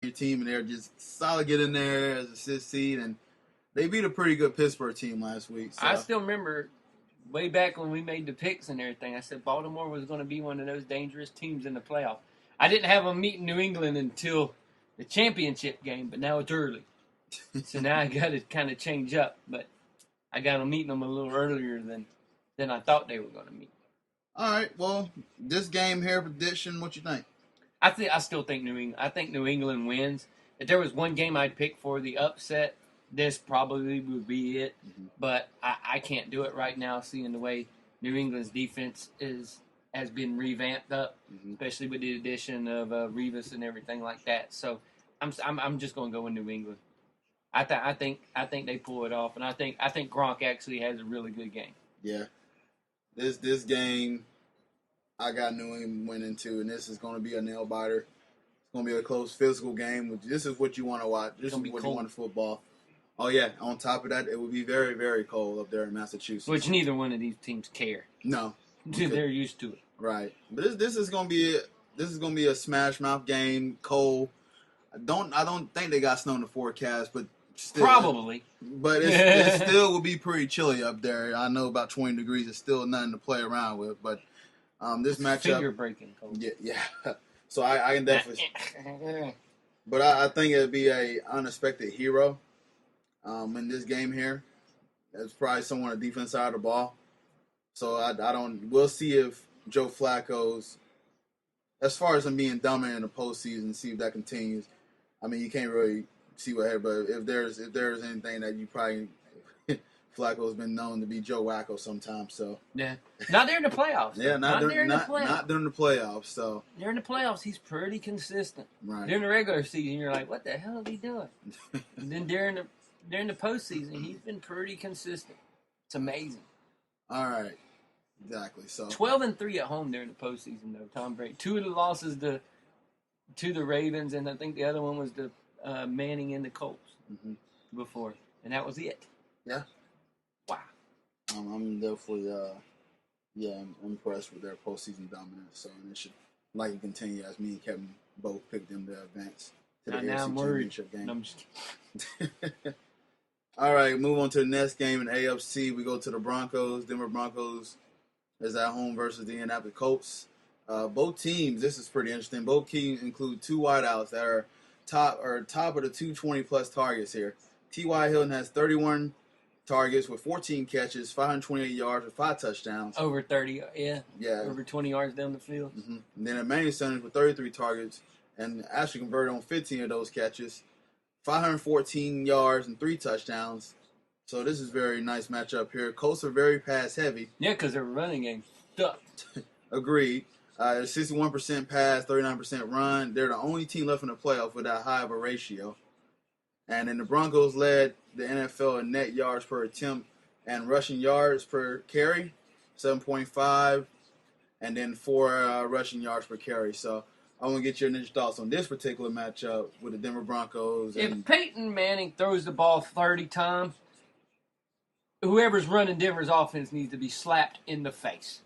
your team, and they're just solid get in there as a 6th seed, and they beat a pretty good Pittsburgh team last week. So. I still remember way back when we made the picks and everything, I said Baltimore was going to be one of those dangerous teams in the playoff. I didn't have them meeting New England until the championship game, but now it's early. So now I got to kind of change up, but I got them meeting them a little earlier than I thought they were going to meet. All right, well, this game here, prediction, what you think? I still think New England. I think New England wins. If there was one game I'd pick for the upset, this probably would be it. Mm-hmm. But I can't do it right now, seeing the way New England's defense has been revamped up, especially with the addition of Revis and everything like that. So I'm just going to go with New England. I think they pull it off, and I think Gronk actually has a really good game. Yeah, this game, I got New England winning too, and this is going to be a nail biter. It's going to be a close physical game. This is what you want to watch. This is what you want in football. Oh yeah, on top of that, it will be very, very cold up there in Massachusetts. Which neither one of these teams care. No, they're used to it. Right, but this is going to be a smash mouth game. Cold. I don't think they got snow in the forecast, but. Still, probably. But it still will be pretty chilly up there. I know about 20 degrees is still nothing to play around with. But this matchup... Finger breaking cold. Yeah. So I can definitely... But I think it'll be a unexpected hero in this game here. It's probably someone on the defense side of the ball. So we'll see if Joe Flacco's... As far as him being dominant in the postseason, see if that continues. I mean, you can't really... see what happens, but if there's anything that you probably Flacco's been known to be Joe Wacko sometimes, so yeah, not during the playoffs. Yeah, not during the playoffs. So during the playoffs, he's pretty consistent. Right. During the regular season, you're like, what the hell is he doing? And then during the postseason, he's been pretty consistent. It's amazing. All right, exactly. So 12-3 at home during the postseason, though. Tom Brady, 2 of the losses to the Ravens, and I think the other one was the Manning and the Colts before, and that was it. Yeah. Wow. I'm definitely I'm impressed with their postseason dominance. So and it should likely continue as me and Kevin both picked them to advance to the AFC Championship game. No, I'm just kidding. All right, move on to the next game in AFC. We go to the Broncos. Denver Broncos is at home versus the Indianapolis Colts. Both teams, this is pretty interesting. Both teams include 2 wideouts that are top of the 220-plus targets here. T.Y. Hilton has 31 targets with 14 catches, 528 yards with 5 touchdowns. Over 30, yeah. Yeah. Over 20 yards down the field. Mm-hmm. And then Emmanuel Sanders with 33 targets and actually converted on 15 of those catches, 514 yards and 3 touchdowns. So this is a very nice matchup here. Colts are very pass-heavy. Yeah, because their running game sucked. Agreed. 61% pass, 39% run. They're the only team left in the playoff with that high of a ratio. And then the Broncos led the NFL in net yards per attempt and rushing yards per carry, 7.5, and then 4 rushing yards per carry. So I want to get your initial thoughts on this particular matchup with the Denver Broncos. If Peyton Manning throws the ball 30 times, whoever's running Denver's offense needs to be slapped in the face.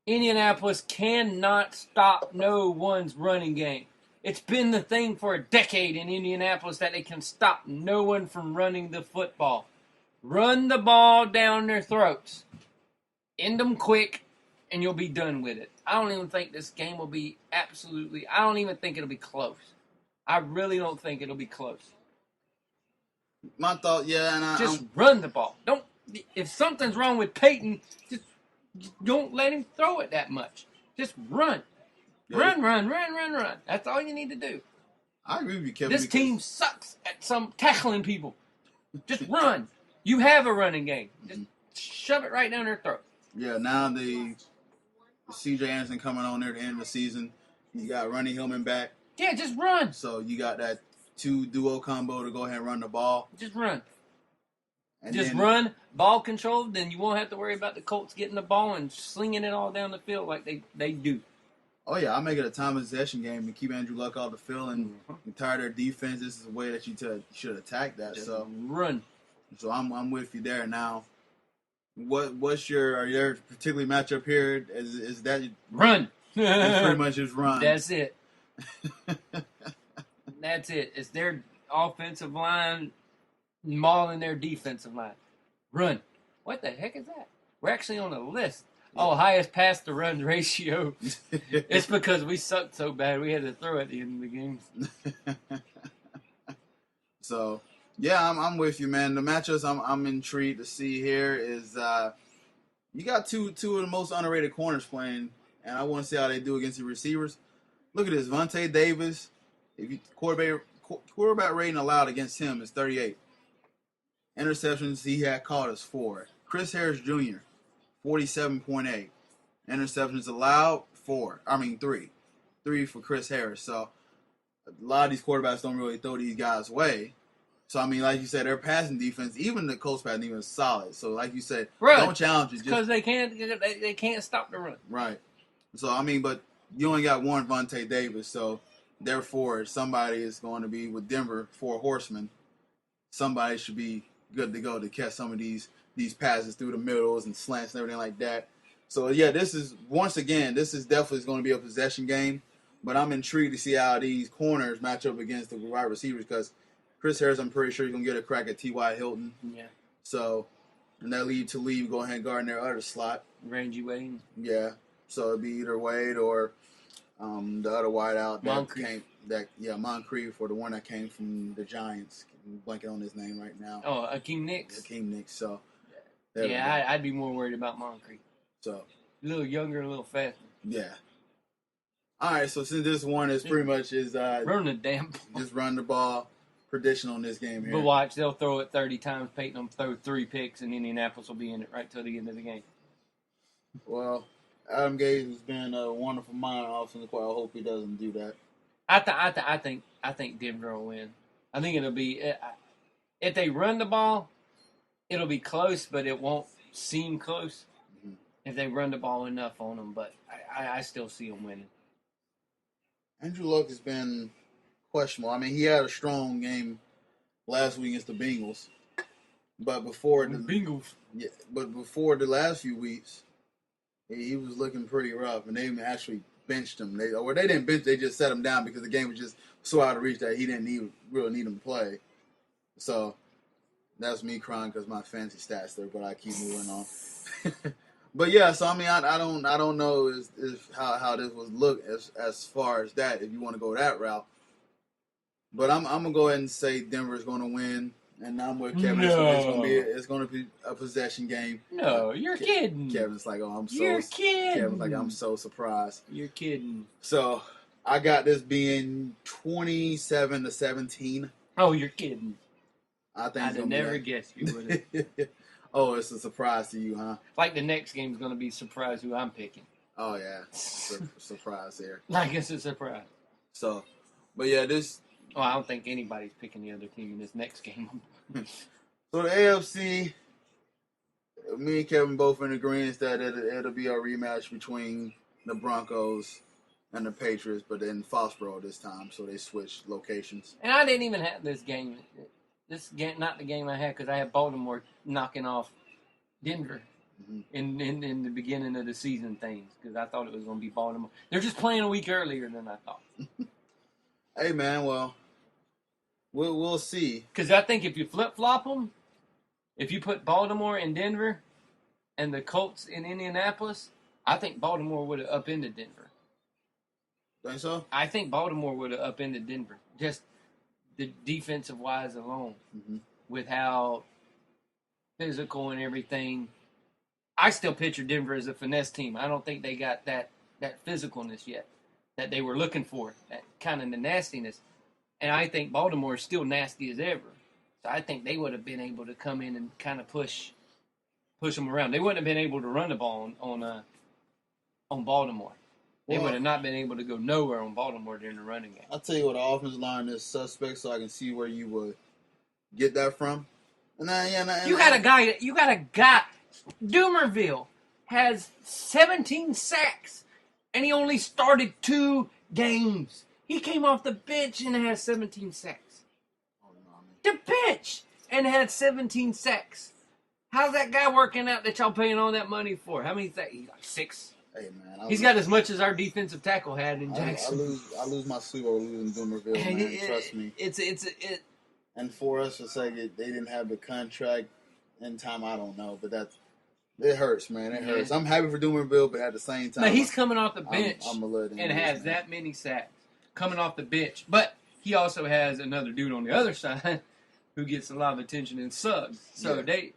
Indianapolis cannot stop no one's running game. It's been the thing for a decade in Indianapolis that they can stop no one from running the football. Run the ball down their throats. End them quick, and you'll be done with it. I don't even think this game will be I don't even think it'll be close. I really don't think it'll be close. My thought, yeah, and run the ball. If something's wrong with Peyton, just don't let him throw it that much. Just run. Yeah. Run. That's all you need to do. I agree with you, Kevin. This team sucks at some tackling people. Just run. You have a running game. Just shove it right down their throat. Yeah, now the C.J. Anderson coming on there at the end of the season. You got Ronnie Hillman back. Yeah, just run. So you got that 2 duo combo to go ahead and run the ball. Just run. Run, ball control, then you won't have to worry about the Colts getting the ball and slinging it all down the field like they do. Oh, yeah, I'll make it a time possession game and keep Andrew Luck off the field and retire their defense. This is a way that you should attack that. Just so run. So I'm with you there. Now, are there particularly matchup here? Is that run? That's pretty much just run. That's it. That's it. It's their offensive line mauling their defensive line. Run. What the heck is that? We're actually on a list. Oh, highest pass to run ratio. It's because we sucked so bad we had to throw at the end of the game. So, yeah, I'm with you, man. The matchups I'm intrigued to see here is you got two of the most underrated corners playing, and I want to see how they do against the receivers. Look at this, Vontae Davis. If you quarterback rating allowed against him is 38. Interceptions he had caught is 4. Chris Harris Jr. 47.8. Interceptions allowed 3. 3 for Chris Harris. So a lot of these quarterbacks don't really throw these guys away. So I mean, like you said, their passing defense, even the Colts passing defense, is solid. So like you said, don't challenge it because they can't stop the run. Right. So I mean, but you only got one Vontae Davis, so therefore somebody is going to be with Denver, 4 horsemen. Somebody should be good to go to catch some of these passes through the middles and slants and everything like that. So yeah, this is definitely going to be a possession game. But I'm intrigued to see how these corners match up against the wide receivers because Chris Harris, I'm pretty sure he's going to get a crack at T.Y. Hilton. Yeah. So, and that lead to Lee go ahead and guard in their other slot. Rangy Wade. Yeah. So it'd be either Wade or the other wideout Moncrief. Moncrief for the one that came from the Giants. I'm blanking on his name right now. Oh, Akeem Nicks. So. Yeah, I'd be more worried about Moncrief. So. A little younger, a little faster. Yeah. All right, so since this one is pretty much run the damn ball. Just run the ball. Prediction on this game here. But watch, they'll throw it 30 times. Peyton will throw 3 picks, and Indianapolis will be in it right till the end of the game. Well, Adam Gase has been a wonderful mind offensive coordinator. I hope he doesn't do that. I think Denver will win. I think it'll be if they run the ball, it'll be close, but it won't seem close if they run the ball enough on them. But I still see them winning. Andrew Luck has been questionable. I mean, he had a strong game last week against the Bengals, but before the last few weeks, he was looking pretty rough, and they actually benched him. They didn't bench; they just set him down because the game was just so out of reach that he didn't really need him to play. So that's me crying because my fancy stats there, but I keep moving on. But yeah, so I mean, I don't know is how this would look as far as that if you want to go that route. But I'm gonna go ahead and say Denver is going to win, and I'm with Kevin. No. It's going to be a possession game. No, you're kidding. Kevin's like, oh, You're kidding. Kevin's like, I'm so surprised. You're kidding. So I got this being 27-17. Oh, you're kidding. I think I'd have never guessed you would have. Oh, it's a surprise to you, huh? Like the next game's going to be surprise who I'm picking. Oh yeah, surprise there. Like it's a surprise. So, but yeah, this. Oh, I don't think anybody's picking the other team in this next game. So the AFC, me and Kevin both in agreement that it'll be a rematch between the Broncos and the Patriots, but in Foxborough this time, so they switched locations. And I didn't even have this game. This game, not the game I had, because I had Baltimore knocking off Denver in the beginning of the season things, because I thought it was going to be Baltimore. They're just playing a week earlier than I thought. Hey, man, well, we'll see. Because I think if you flip-flop them, if you put Baltimore in Denver and the Colts in Indianapolis, I think Baltimore would have upended Denver. Think so? I think Baltimore would have upended Denver. Just the defensive-wise alone, with how physical and everything. I still picture Denver as a finesse team. I don't think they got that physicalness yet that they were looking for, that kind of the nastiness. And I think Baltimore is still nasty as ever. So I think they would have been able to come in and kind of push them around. They wouldn't have been able to run the ball on Baltimore. They would have not been able to go nowhere on Baltimore during the running game. I'll tell you what, the offensive line is suspect, so I can see where you would get that from. You got a guy. Doomerville has 17 sacks, and he only started 2 games. He came off the bench and had 17 sacks. The bench and had 17 sacks. How's that guy working out that y'all paying all that money for? How many sacks? He's like 6. Hey man, He's got as much as our defensive tackle had in I Jackson. lose my sleep over losing Doomerville, man. Trust me. It's. And for us to say that they didn't have the contract in time, I don't know, but it hurts, man. It hurts. I'm happy for Doomerville, but at the same time, now he's coming off the bench and has that many sacks coming off the bench, but he also has another dude on the other side who gets a lot of attention in Suggs. So they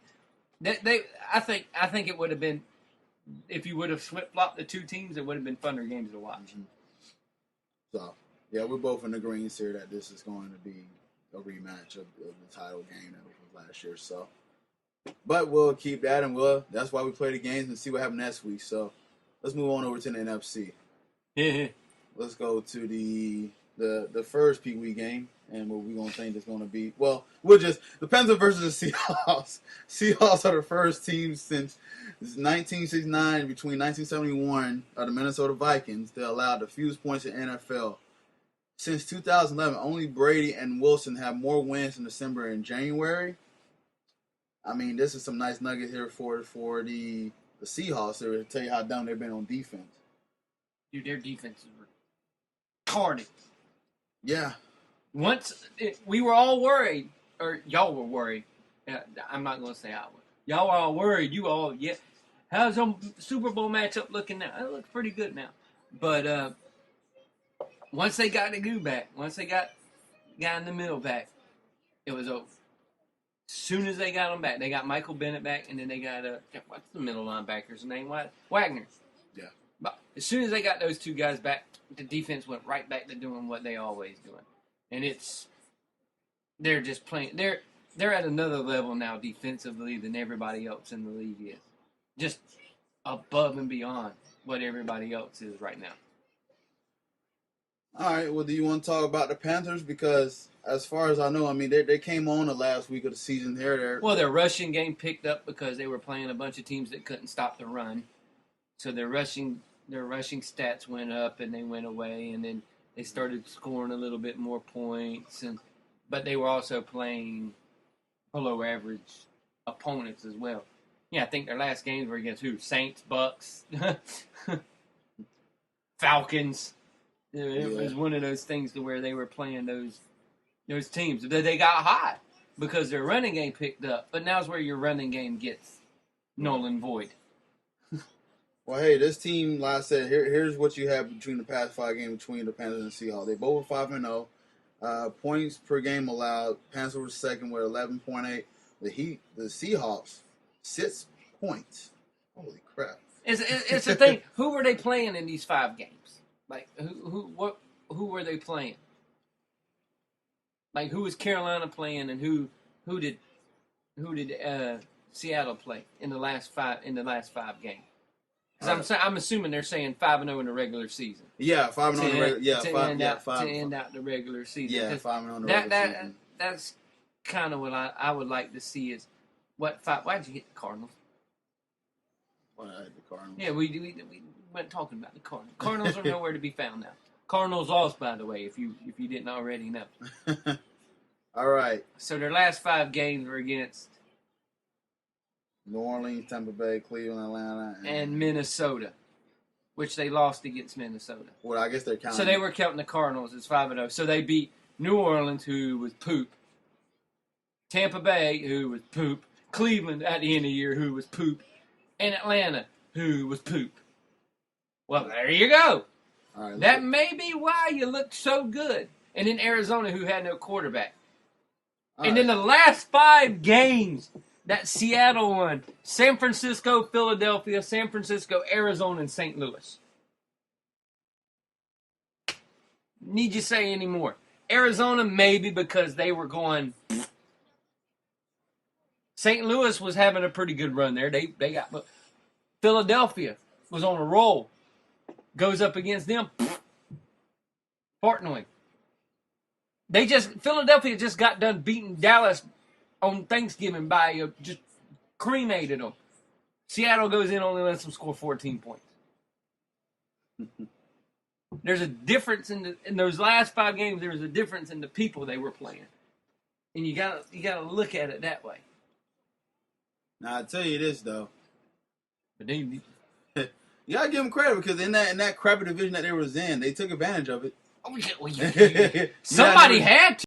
I think it would have been, if you would have flip-flopped the two teams, it would have been funner games to watch. Mm-hmm. So, yeah, we're both in agreement here that this is going to be a rematch of the title game that was last year. So, but we'll keep that, and that's why we play the games and see what happens next week. So, let's move on over to the NFC. Yeah. Let's go to the first Pee Wee game, and what we're going to think is going to be. Well, the Panthers versus the Seahawks. Seahawks are the first team since 1969, between 1971, the Minnesota Vikings, that allowed the fewest points in NFL. Since 2011, only Brady and Wilson have more wins in December and January. I mean, this is some nice nuggets here for the Seahawks to tell you how dumb they've been on defense. Dude, their defense is retarded. Yeah. We were all worried, or y'all were worried. I'm not going to say I was. Y'all were all worried. How's your Super Bowl matchup looking now? It looks pretty good now. But once they got the goo back, once they got guy in the middle back, it was over. As soon as they got them back, they got Michael Bennett back, and then they got what's the middle linebacker's name? Wagner. Yeah. But as soon as they got those two guys back, the defense went right back to doing what they always doing, and they're just playing. They're at another level now defensively than everybody else in the league is, just above and beyond what everybody else is right now. All right, well, do you want to talk about the Panthers? Because as far as I know, I mean, they came on the last week of the season here. Well, their rushing game picked up because they were playing a bunch of teams that couldn't stop the run. So their rushing stats went up and they went away, and then they started scoring a little bit more points. But they were also playing below average opponents as well. Yeah, I think their last games were against who? Saints, Bucks, Falcons. It was one of those things to where they were playing those teams. They got hot because their running game picked up. But now's where your running game gets null and void. Well, hey, this team, like I said, here's what you have between the past 5 games between the Panthers and the Seahawks. They both were 5-0. Points per game allowed. Panthers were second with 11.8. The Seahawks, 6 points. Holy crap! It's the thing. Who were they playing in these 5 games? Like who were they playing? Like who was Carolina playing, and who did Seattle play in the last 5 games? Because I'm assuming they're saying 5-0 in the regular season. Yeah, 5-0 in the regular. Yeah, to end out the regular season. Yeah, 5-0 in the regular season. That's kind of what I would like to see is why'd you hit the Cardinals? Why I hit the Cardinals? Yeah, we went talking about the Cardinals. Cardinals are nowhere to be found now. Cardinals lost, by the way, if you didn't already know. All right. So their last 5 games were against New Orleans, Tampa Bay, Cleveland, Atlanta, and Minnesota, which they lost against Minnesota. Well, I guess they're counting. So they were counting the Cardinals as 5-0. So they beat New Orleans, who was poop. Tampa Bay, who was poop. Cleveland at the end of the year, who was poop. And Atlanta, who was poop. Well, there you go. All right, that may be why you looked so good. And then Arizona, who had no quarterback. And then the last 5 games that Seattle won: San Francisco, Philadelphia, San Francisco, Arizona, and St. Louis. Need you say any more? Arizona, maybe because they were going. St. Louis was having a pretty good run there. They got. Philadelphia was on a roll. Goes up against them. Portnoy. Philadelphia just got done beating Dallas on Thanksgiving by just cremated them. Seattle goes in, only lets them score 14 points. There's a difference in those last 5 games. There was a difference in the people they were playing, and you gotta look at it that way. Now I tell you this though, but You gotta give them credit because in that crappy division that they was in, they took advantage of it. Somebody had to.